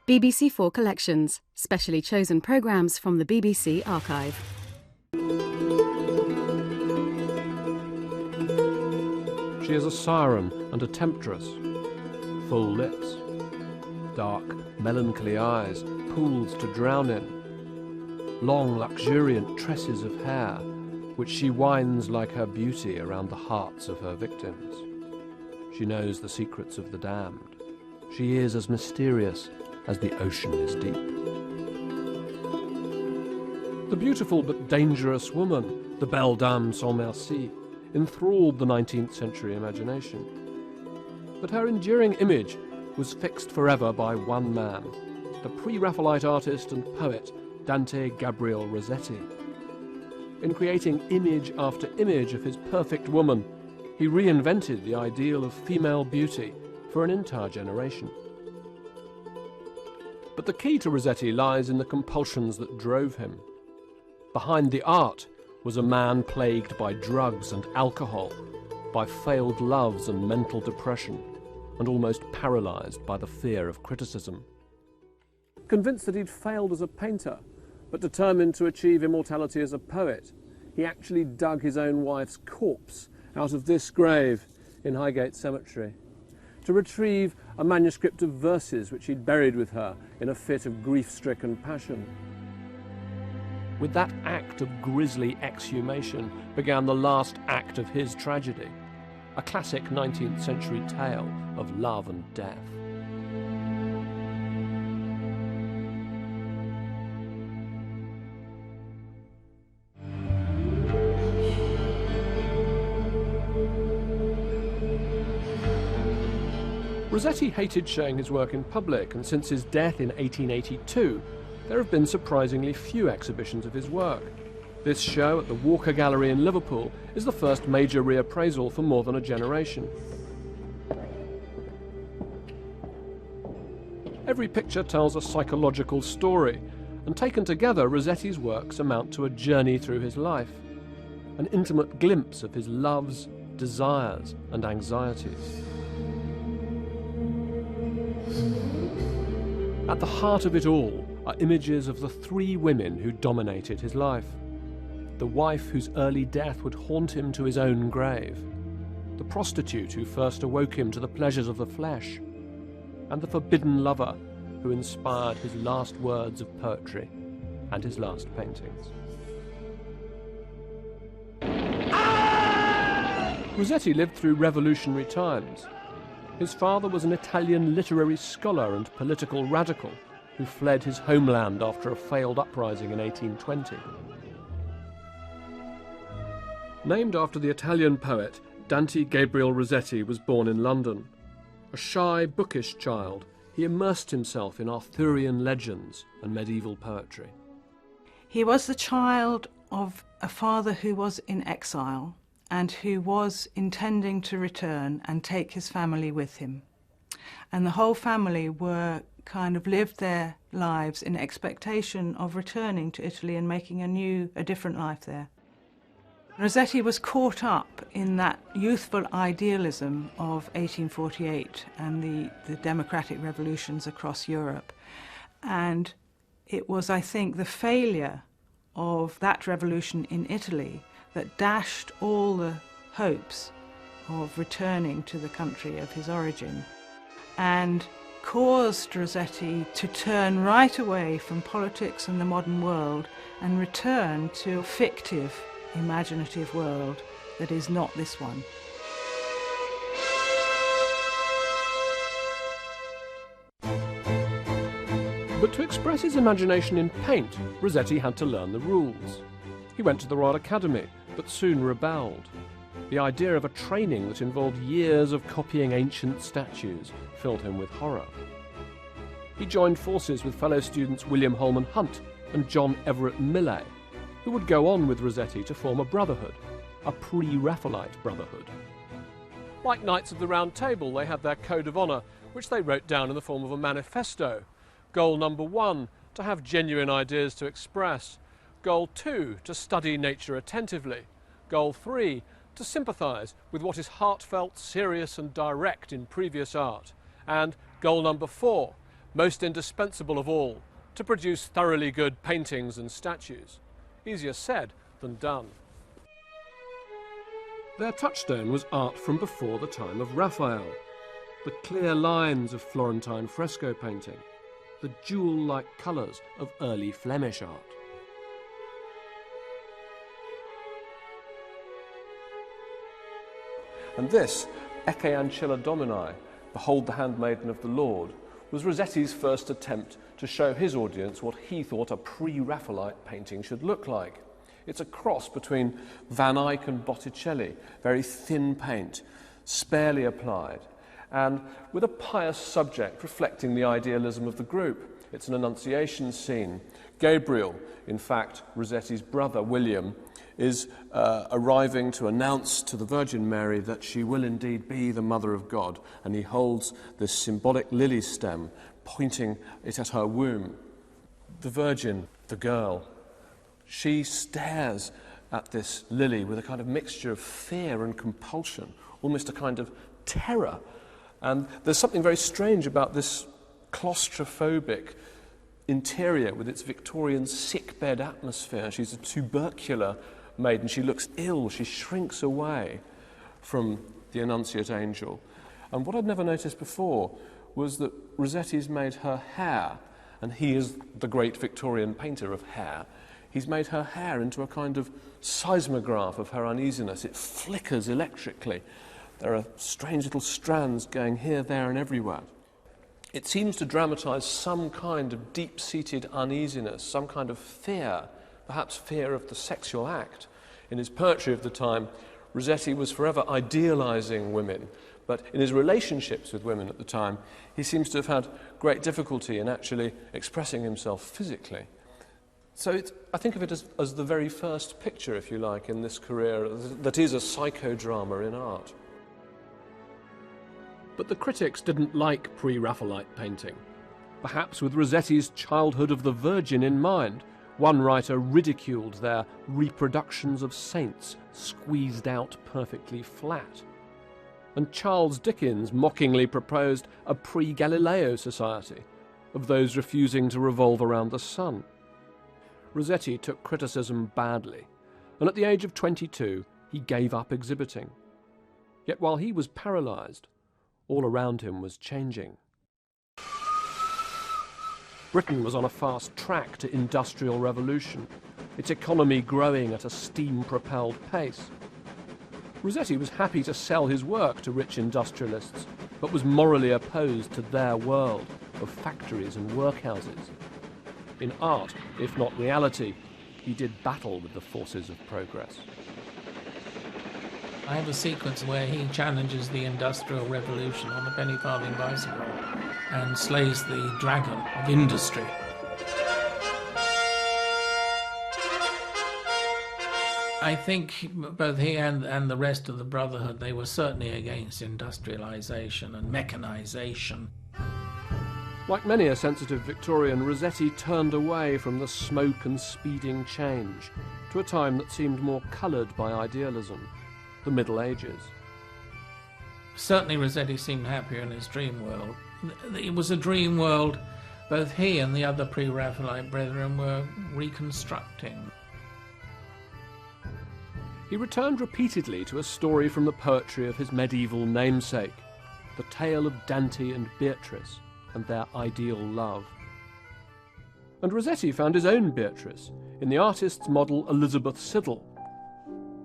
BBC4 Collections, specially chosen programmes from the BBC archive. She is a siren and a temptress. Full lips, dark, melancholy eyes, pools to drown in, long, luxuriant tresses of hair, which she winds like her beauty around the hearts of her victims. She knows the secrets of the damned. She is as mysterious as the ocean is deep. The beautiful but dangerous woman, the Belle Dame sans merci, enthralled the 19th century imagination. But her enduring image was fixed forever by one man, the Pre-Raphaelite artist and poet Dante Gabriel Rossetti. In creating image after image of his perfect woman, he reinvented the ideal of female beauty for an entire generation. But the key to Rossetti lies in the compulsions that drove him. Behind the art was a man plagued by drugs and alcohol, by failed loves and mental depression, and almost paralysed by the fear of criticism. Convinced that he'd failed as a painter, but determined to achieve immortality as a poet, he actually dug his own wife's corpse out of this grave in Highgate Cemetery to retrieve a manuscript of verses which he'd buried with her in a fit of grief-stricken passion. With that act of grisly exhumation began the last act of his tragedy, a classic 19th century tale of love and death. Rossetti hated showing his work in public, and since his death in 1882, there have been surprisingly few exhibitions of his work. This show at the Walker Gallery in Liverpool is the first major reappraisal for more than a generation. Every picture tells a psychological story, and taken together, Rossetti's works amount to a journey through his life, an intimate glimpse of his loves, desires, and anxieties. At the heart of it all are images of the three women who dominated his life. The wife whose early death would haunt him to his own grave, the prostitute who first awoke him to the pleasures of the flesh, and the forbidden lover who inspired his last words of poetry and his last paintings. Rossetti lived through revolutionary times. His father was an Italian literary scholar and political radical who fled his homeland after a failed uprising in 1820. Named after the Italian poet, Dante Gabriel Rossetti was born in London. A shy, bookish child, he immersed himself in Arthurian legends and medieval poetry. He was the child of a father who was in exile and who was intending to return and take his family with him. And the whole family were kind of lived their lives in expectation of returning to Italy and making a different life there. Rossetti was caught up in that youthful idealism of 1848 and the democratic revolutions across Europe. And it was, I think, the failure of that revolution in Italy that dashed all the hopes of returning to the country of his origin and caused Rossetti to turn right away from politics and the modern world and return to a fictive, imaginative world that is not this one. But to express his imagination in paint, Rossetti had to learn the rules. He went to the Royal Academy, but soon rebelled. The idea of a training that involved years of copying ancient statues filled him with horror. He joined forces with fellow students William Holman Hunt and John Everett Millais, who would go on with Rossetti to form a brotherhood, a Pre-Raphaelite brotherhood. Like Knights of the Round Table, they had their code of honour, which they wrote down in the form of a manifesto. Goal number 1, to have genuine ideas to express. Goal 2, to study nature attentively. Goal 3, to sympathise with what is heartfelt, serious and direct in previous art. And goal number 4, most indispensable of all to produce thoroughly good paintings and statues. Easier said than done. Their touchstone was art from before the time of Raphael. The clear lines of Florentine fresco painting, the jewel-like colours of early Flemish art. And this, Ecce Ancilla Domini, Behold the Handmaiden of the Lord, was Rossetti's first attempt to show his audience what he thought a pre-Raphaelite painting should look like. It's a cross between Van Eyck and Botticelli, very thin paint, sparely applied, and with a pious subject reflecting the idealism of the group. It's an Annunciation scene. Gabriel, in fact, Rossetti's brother, William, is arriving to announce to the Virgin Mary that she will indeed be the Mother of God, and he holds this symbolic lily stem, pointing it at her womb. The Virgin, the girl, she stares at this lily with a kind of mixture of fear and compulsion, almost a kind of terror. And there's something very strange about this claustrophobic interior with its Victorian sickbed atmosphere. She's a tubercular maiden. She looks ill. She shrinks away from the Annunciate Angel. And what I'd never noticed before was that Rossetti's made her hair, and he is the great Victorian painter of hair, he's made her hair into a kind of seismograph of her uneasiness. It flickers electrically. There are strange little strands going here, there, and everywhere. It seems to dramatise some kind of deep-seated uneasiness, some kind of fear, perhaps fear of the sexual act. In his poetry of the time, Rossetti was forever idealising women, but in his relationships with women at the time, he seems to have had great difficulty in actually expressing himself physically. So I think of it as the very first picture, if you like, in this career that is a psychodrama in art. But the critics didn't like pre-Raphaelite painting. Perhaps with Rossetti's childhood of the Virgin in mind, one writer ridiculed their reproductions of saints squeezed out perfectly flat. And Charles Dickens mockingly proposed a pre-Galileo society of those refusing to revolve around the sun. Rossetti took criticism badly, and at the age of 22 he gave up exhibiting. Yet while he was paralysed, all around him was changing. Britain was on a fast track to industrial revolution, its economy growing at a steam-propelled pace. Rossetti was happy to sell his work to rich industrialists, but was morally opposed to their world of factories and workhouses. In art, if not reality, he did battle with the forces of progress. I have a sequence where he challenges the Industrial Revolution on a penny farthing bicycle and slays the dragon of industry. I think both he and the rest of the Brotherhood, they were certainly against industrialisation and mechanisation. Like many a sensitive Victorian, Rossetti turned away from the smoke and speeding change to a time that seemed more coloured by idealism, the Middle Ages. Certainly Rossetti seemed happier in his dream world. It was a dream world both he and the other pre-Raphaelite brethren were reconstructing. He returned repeatedly to a story from the poetry of his medieval namesake, the tale of Dante and Beatrice and their ideal love. And Rossetti found his own Beatrice in the artist's model Elizabeth Siddal,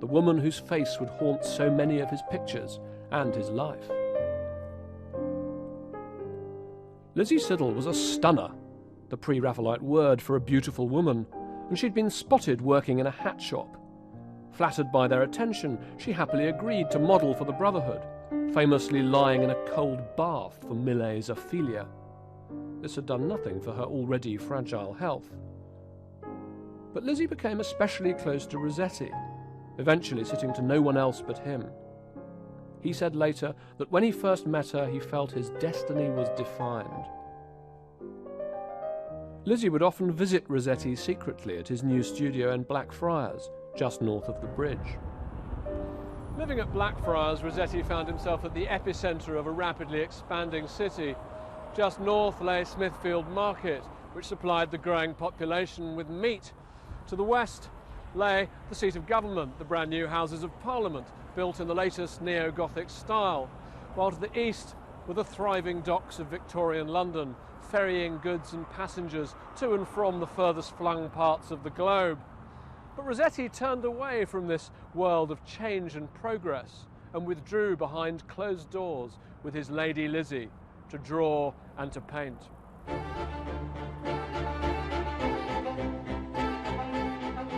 the woman whose face would haunt so many of his pictures and his life. Lizzie Siddal was a stunner, the pre-Raphaelite word for a beautiful woman, and she'd been spotted working in a hat shop. Flattered by their attention, she happily agreed to model for the Brotherhood, famously lying in a cold bath for Millet's Ophelia. This had done nothing for her already fragile health. But Lizzie became especially close to Rossetti, eventually sitting to no one else but him. He said later that when he first met her, he felt his destiny was defined. Lizzie would often visit Rossetti secretly at his new studio in Blackfriars, just north of the bridge. Living at Blackfriars, Rossetti found himself at the epicentre of a rapidly expanding city, Just north lay Smithfield Market, which supplied the growing population with meat. To the west lay the seat of government, the brand new Houses of Parliament, built in the latest neo-Gothic style, while to the east were the thriving docks of Victorian London, ferrying goods and passengers to and from the furthest flung parts of the globe. But Rossetti turned away from this world of change and progress and withdrew behind closed doors with his Lady Lizzie to draw and to paint.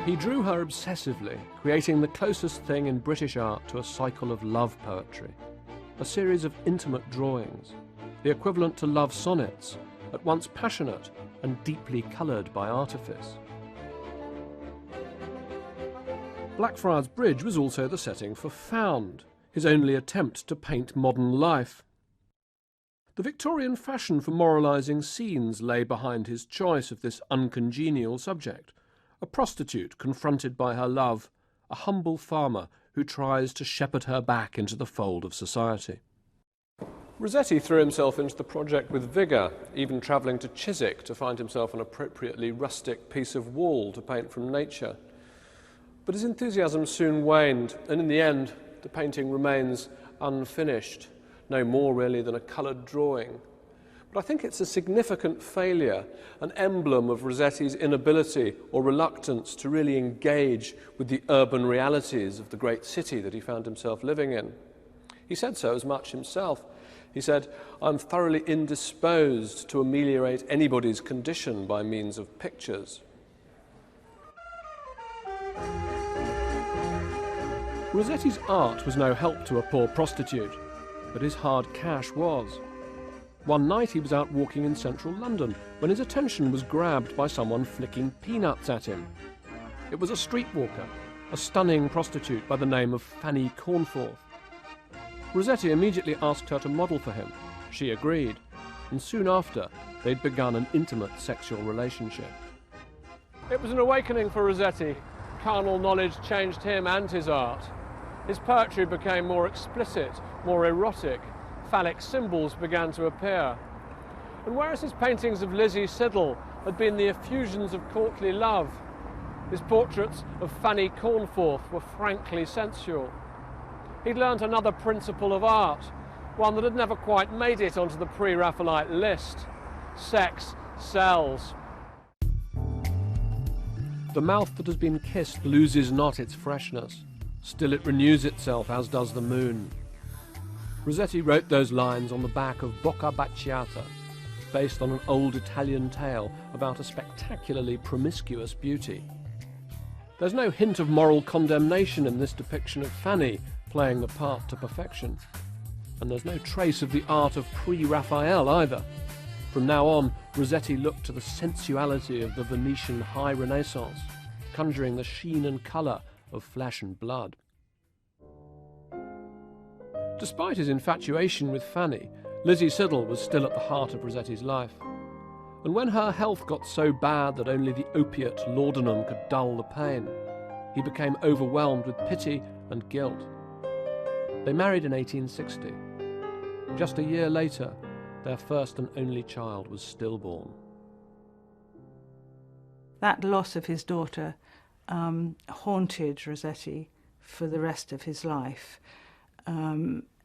He drew her obsessively, creating the closest thing in British art to a cycle of love poetry, a series of intimate drawings, the equivalent to love sonnets, at once passionate and deeply coloured by artifice. Blackfriars Bridge was also the setting for Found, his only attempt to paint modern life. The Victorian fashion for moralising scenes lay behind his choice of this uncongenial subject, a prostitute confronted by her love, a humble farmer who tries to shepherd her back into the fold of society. Rossetti threw himself into the project with vigour, even travelling to Chiswick to find himself an appropriately rustic piece of wall to paint from nature. But his enthusiasm soon waned, and in the end the painting remains unfinished, no more really than a coloured drawing. But I think it's a significant failure, an emblem of Rossetti's inability or reluctance to really engage with the urban realities of the great city that he found himself living in. He said so as much himself. He said, "I'm thoroughly indisposed to ameliorate anybody's condition by means of pictures." Rossetti's art was no help to a poor prostitute, but his hard cash was. One night he was out walking in central London when his attention was grabbed by someone flicking peanuts at him. It was a streetwalker, a stunning prostitute by the name of Fanny Cornforth. Rossetti immediately asked her to model for him. She agreed, and soon after they'd begun an intimate sexual relationship. It was an awakening for Rossetti. Carnal knowledge changed him and his art. His poetry became more explicit, more erotic. Phallic symbols began to appear. And whereas his paintings of Lizzie Siddal had been the effusions of courtly love, his portraits of Fanny Cornforth were frankly sensual. He'd learnt another principle of art, one that had never quite made it onto the Pre-Raphaelite list. Sex sells. The mouth that has been kissed loses not its freshness. Still it renews itself, as does the moon. Rossetti wrote those lines on the back of Bocca Baciata, based on an old Italian tale about a spectacularly promiscuous beauty. There's no hint of moral condemnation in this depiction of Fanny playing the part to perfection. And there's no trace of the art of pre-Raphael either. From now on, Rossetti looked to the sensuality of the Venetian High Renaissance, conjuring the sheen and colour of flesh and blood. Despite his infatuation with Fanny, Lizzie Siddal was still at the heart of Rossetti's life. And when her health got so bad that only the opiate laudanum could dull the pain, he became overwhelmed with pity and guilt. They married in 1860. Just a year later, their first and only child was stillborn. That loss of his daughter haunted Rossetti for the rest of his life.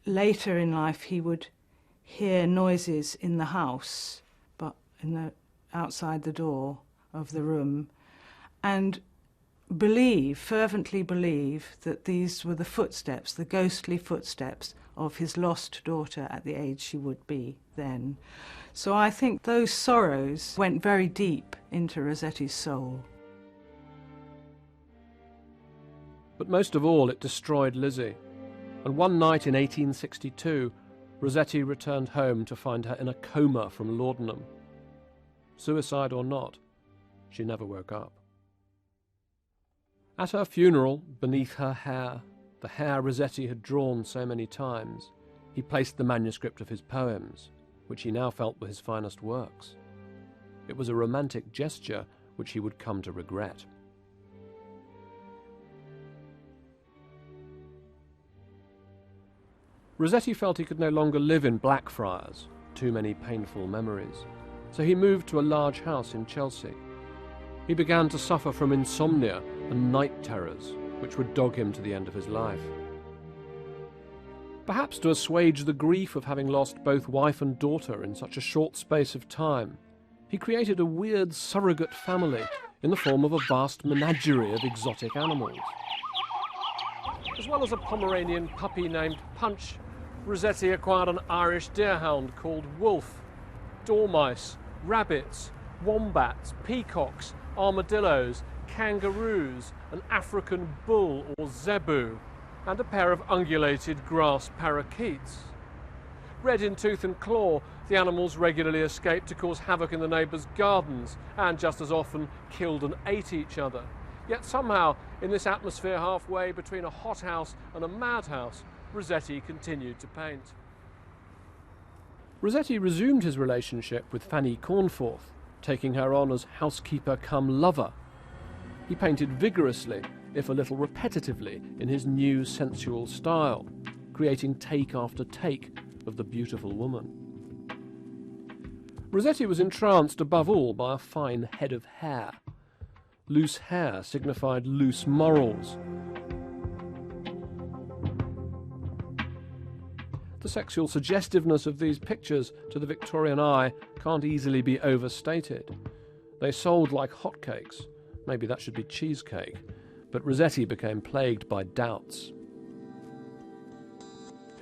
Later in life, he would hear noises in the house, but outside the door of the room, and fervently believe that these were the footsteps, the ghostly footsteps of his lost daughter at the age she would be then. So I think those sorrows went very deep into Rossetti's soul. But most of all, it destroyed Lizzie. And one night in 1862, Rossetti returned home to find her in a coma from laudanum. Suicide or not, she never woke up. At her funeral, beneath her hair, the hair Rossetti had drawn so many times, he placed the manuscript of his poems, which he now felt were his finest works. It was a romantic gesture which he would come to regret. Rossetti felt he could no longer live in Blackfriars, too many painful memories, so he moved to a large house in Chelsea. He began to suffer from insomnia and night terrors, which would dog him to the end of his life. Perhaps to assuage the grief of having lost both wife and daughter in such a short space of time, he created a weird surrogate family in the form of a vast menagerie of exotic animals. As well as a Pomeranian puppy named Punch, Rossetti acquired an Irish deerhound called Wolf, dormice, rabbits, wombats, peacocks, armadillos, kangaroos, an African bull or zebu, and a pair of ungulated grass parakeets. Red in tooth and claw, the animals regularly escaped to cause havoc in the neighbours' gardens and just as often killed and ate each other. Yet somehow, in this atmosphere halfway between a hothouse and a madhouse, Rossetti continued to paint. Rossetti resumed his relationship with Fanny Cornforth, taking her on as housekeeper cum lover. He painted vigorously, if a little repetitively, in his new sensual style, creating take after take of the beautiful woman. Rossetti was entranced above all by a fine head of hair. Loose hair signified loose morals. The sexual suggestiveness of these pictures to the Victorian eye can't easily be overstated. They sold like hotcakes. Maybe that should be cheesecake. But Rossetti became plagued by doubts.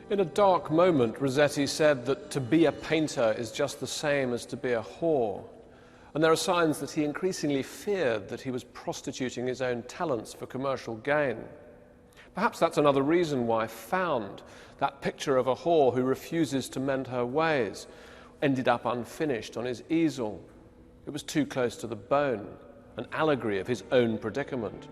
In a dark moment, Rossetti said that to be a painter is just the same as to be a whore. And there are signs that he increasingly feared that he was prostituting his own talents for commercial gain. Perhaps that's another reason why Found, that picture of a whore who refuses to mend her ways, ended up unfinished on his easel. It was too close to the bone, an allegory of his own predicament.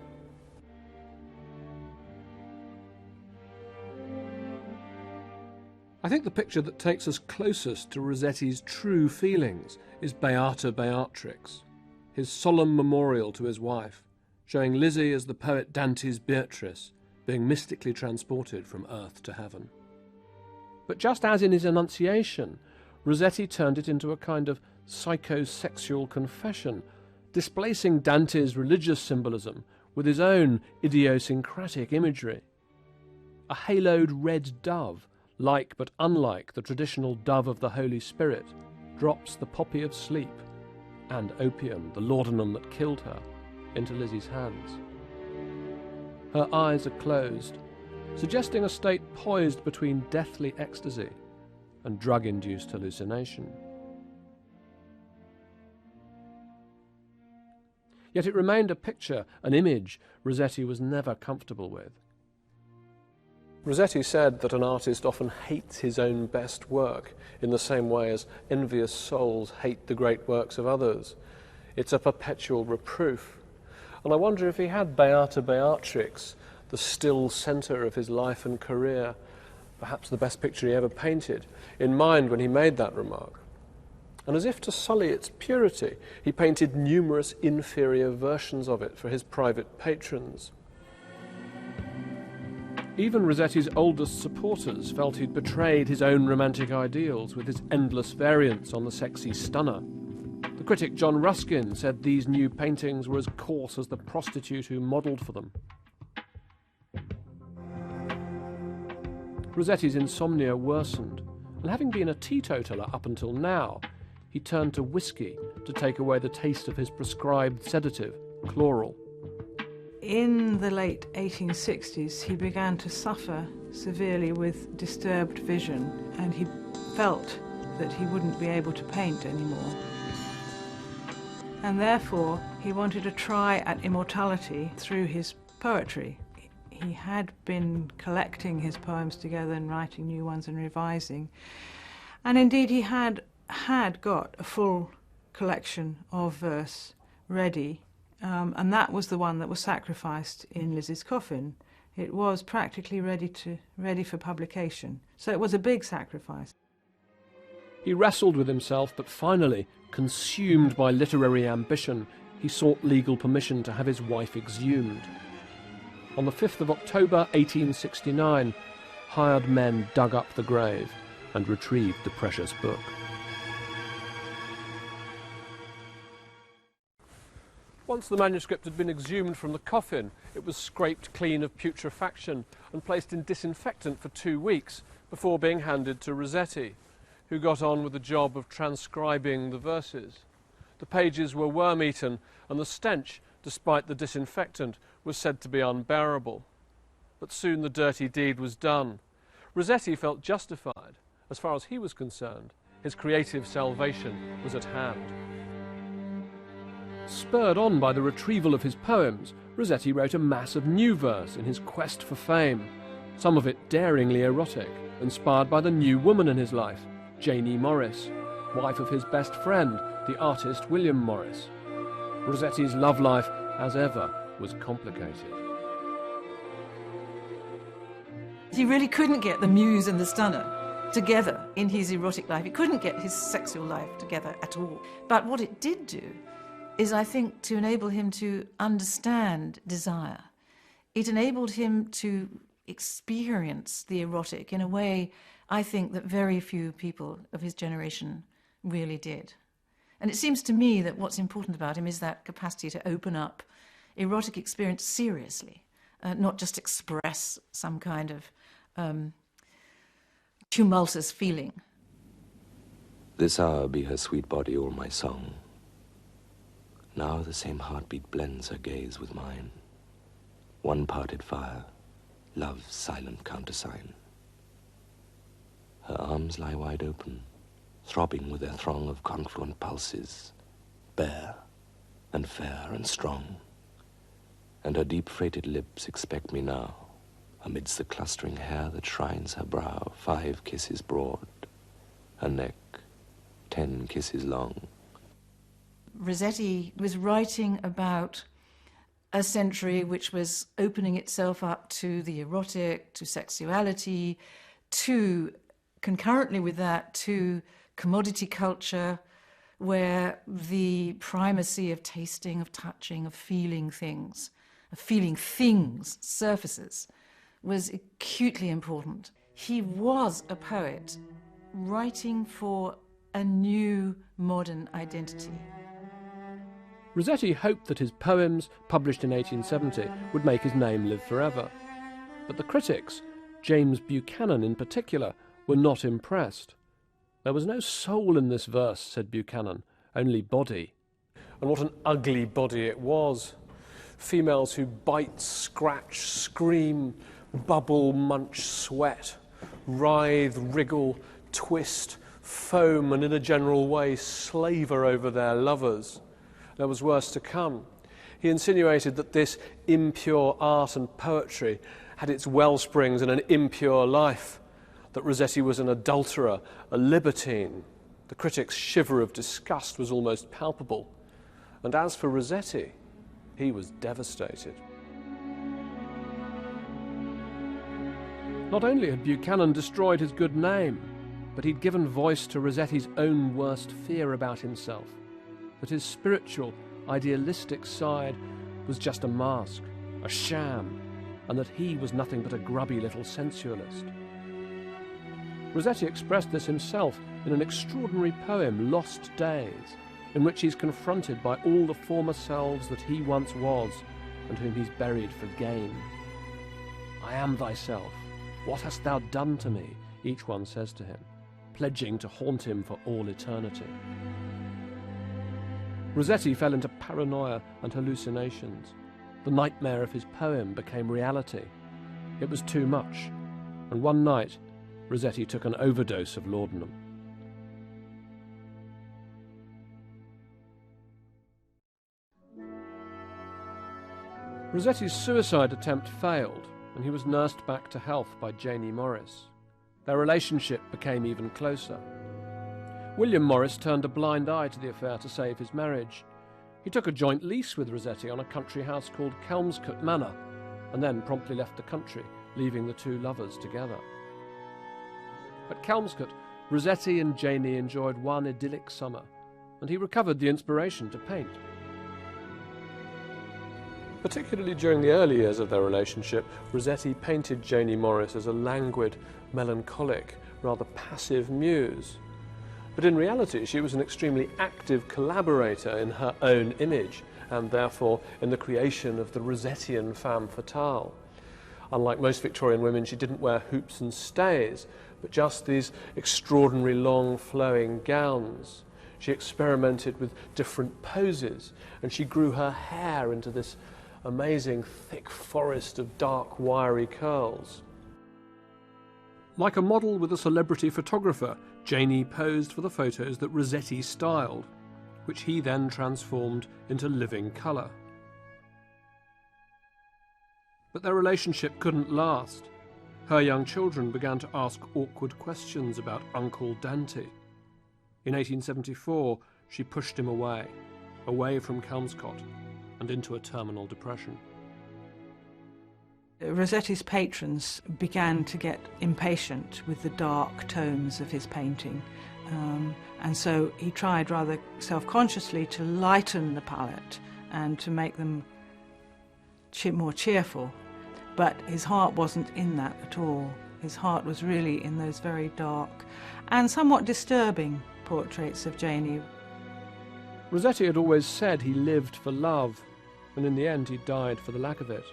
I think the picture that takes us closest to Rossetti's true feelings is Beata Beatrix, his solemn memorial to his wife, showing Lizzie as the poet Dante's Beatrice, being mystically transported from earth to heaven. But just as in his Annunciation, Rossetti turned it into a kind of psychosexual confession, displacing Dante's religious symbolism with his own idiosyncratic imagery. A haloed red dove, like but unlike the traditional dove of the Holy Spirit, drops the poppy of sleep and opium, the laudanum that killed her, into Lizzie's hands. Her eyes are closed, suggesting a state poised between deathly ecstasy and drug-induced hallucination. Yet it remained a picture, an image, Rossetti was never comfortable with. Rossetti said that an artist often hates his own best work in the same way as envious souls hate the great works of others. It's a perpetual reproof. And I wonder if he had Beata Beatrix, the still centre of his life and career, perhaps the best picture he ever painted, in mind when he made that remark. And as if to sully its purity, he painted numerous inferior versions of it for his private patrons. Even Rossetti's oldest supporters felt he'd betrayed his own romantic ideals with his endless variants on the sexy stunner. The critic John Ruskin said these new paintings were as coarse as the prostitute who modelled for them. Rossetti's insomnia worsened, and having been a teetotaler up until now, he turned to whiskey to take away the taste of his prescribed sedative, chloral. In the late 1860s, he began to suffer severely with disturbed vision, and he felt that he wouldn't be able to paint anymore. And therefore, he wanted a try at immortality through his poetry. He had been collecting his poems together and writing new ones and revising. And indeed, he had got a full collection of verse ready. And that was the one that was sacrificed in Lizzie's coffin. It was practically ready for publication. So it was a big sacrifice. He wrestled with himself, but finally, consumed by literary ambition, he sought legal permission to have his wife exhumed. On the 5th of October 1869, hired men dug up the grave and retrieved the precious book. Once the manuscript had been exhumed from the coffin, it was scraped clean of putrefaction and placed in disinfectant for 2 weeks before being handed to Rossetti, who got on with the job of transcribing the verses. The pages were worm-eaten, and the stench, despite the disinfectant, was said to be unbearable. But soon the dirty deed was done. Rossetti felt justified. As far as he was concerned, his creative salvation was at hand. Spurred on by the retrieval of his poems, Rossetti wrote a mass of new verse in his quest for fame, some of it daringly erotic, inspired by the new woman in his life, Janie Morris, wife of his best friend, the artist William Morris. Rossetti's love life, as ever, was complicated. He really couldn't get the muse and the stunner together in his erotic life. He couldn't get his sexual life together at all. But what it did do is, I think, to enable him to understand desire. It enabled him to experience the erotic in a way, I think, that very few people of his generation really did. And it seems to me that what's important about him is that capacity to open up erotic experience seriously, not just express some kind of tumultuous feeling. This hour be her sweet body all my song. Now the same heartbeat blends her gaze with mine. One parted fire, love's silent countersign. Her arms lie wide open, throbbing with their throng of confluent pulses, bare and fair and strong. And her deep-freighted lips expect me now, amidst the clustering hair that shrines her brow, 5 kisses broad, her neck 10 kisses long. Rossetti was writing about a century which was opening itself up to the erotic, to sexuality, to, concurrently with that, to commodity culture, where the primacy of tasting, of touching, of feeling things surfaces, was acutely important. He was a poet writing for a new modern identity. Rossetti hoped that his poems, published in 1870, would make his name live forever. But the critics, James Buchanan in particular, were not impressed. There was no soul in this verse, said Buchanan, only body. And what an ugly body it was. Females who bite, scratch, scream, bubble, munch, sweat, writhe, wriggle, twist, foam, and in a general way slaver over their lovers. There was worse to come. He insinuated that this impure art and poetry had its wellsprings in an impure life, that Rossetti was an adulterer, a libertine. The critic's shiver of disgust was almost palpable. And as for Rossetti, he was devastated. Not only had Buchanan destroyed his good name, but he'd given voice to Rossetti's own worst fear about himself, that his spiritual, idealistic side was just a mask, a sham, and that he was nothing but a grubby little sensualist. Rossetti expressed this himself in an extraordinary poem, Lost Days, in which he's confronted by all the former selves that he once was and whom he's buried for gain. I am thyself. What hast thou done to me? Each one says to him, pledging to haunt him for all eternity. Rossetti fell into paranoia and hallucinations. The nightmare of his poem became reality. It was too much, and one night Rossetti took an overdose of laudanum. Rossetti's suicide attempt failed, and he was nursed back to health by Janie Morris. Their relationship became even closer. William Morris turned a blind eye to the affair to save his marriage. He took a joint lease with Rossetti on a country house called Kelmscott Manor, and then promptly left the country, leaving the two lovers together. At Kelmscott, Rossetti and Janie enjoyed one idyllic summer, and he recovered the inspiration to paint. Particularly during the early years of their relationship, Rossetti painted Janie Morris as a languid, melancholic, rather passive muse. But But in reality, she was an extremely active collaborator in her own image, and therefore in the creation of the Rossettian femme fatale. Unlike most Victorian women, she didn't wear hoops and stays, but just these extraordinary long flowing gowns. She experimented with different poses, and she grew her hair into this amazing thick forest of dark wiry curls. Like a model with a celebrity photographer, Janie posed for the photos that Rossetti styled, which he then transformed into living colour. But their relationship couldn't last. Her young children began to ask awkward questions about Uncle Dante. In 1874, she pushed him away from Kelmscott, and into a terminal depression. Rossetti's patrons began to get impatient with the dark tones of his painting, and so he tried rather self-consciously to lighten the palette and to make them more cheerful. But his heart wasn't in that at all. His heart was really in those very dark and somewhat disturbing portraits of Janie. Rossetti had always said he lived for love, and in the end he died for the lack of it.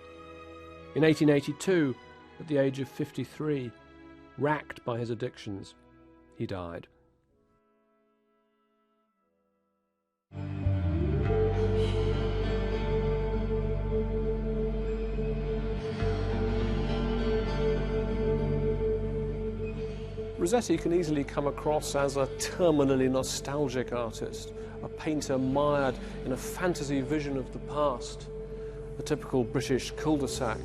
In 1882, at the age of 53, racked by his addictions, he died. Rossetti can easily come across as a terminally nostalgic artist, a painter mired in a fantasy vision of the past, a typical British cul-de-sac,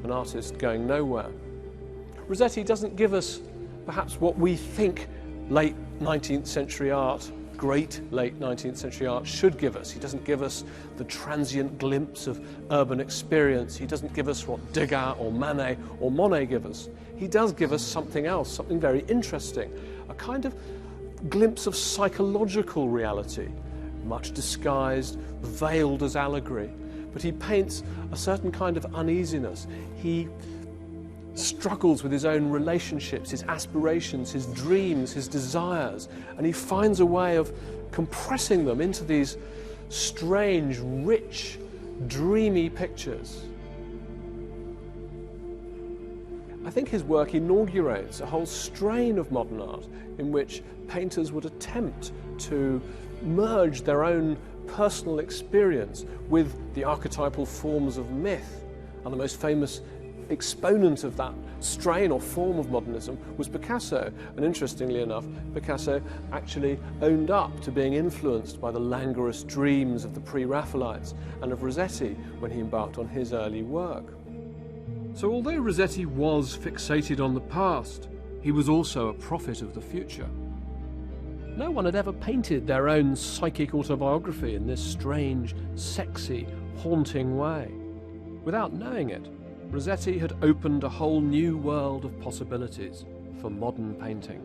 an artist going nowhere. Rossetti doesn't give us perhaps what we think late 19th century art, great late 19th century art should give us. He doesn't give us the transient glimpse of urban experience. He doesn't give us what Degas or Manet or Monet give us. He does give us something else, something very interesting, a kind of glimpse of psychological reality, much disguised, veiled as allegory. But he paints a certain kind of uneasiness. He struggles with his own relationships, his aspirations, his dreams, his desires, and he finds a way of compressing them into these strange, rich, dreamy pictures. I think his work inaugurates a whole strain of modern art in which painters would attempt to merge their own personal experience with the archetypal forms of myth. And the most famous exponent of that strain or form of modernism was Picasso. And interestingly enough, Picasso actually owned up to being influenced by the languorous dreams of the Pre-Raphaelites and of Rossetti when he embarked on his early work. So although Rossetti was fixated on the past, he was also a prophet of the future. No one had ever painted their own psychic autobiography in this strange, sexy, haunting way. Without knowing it, Rossetti had opened a whole new world of possibilities for modern painting.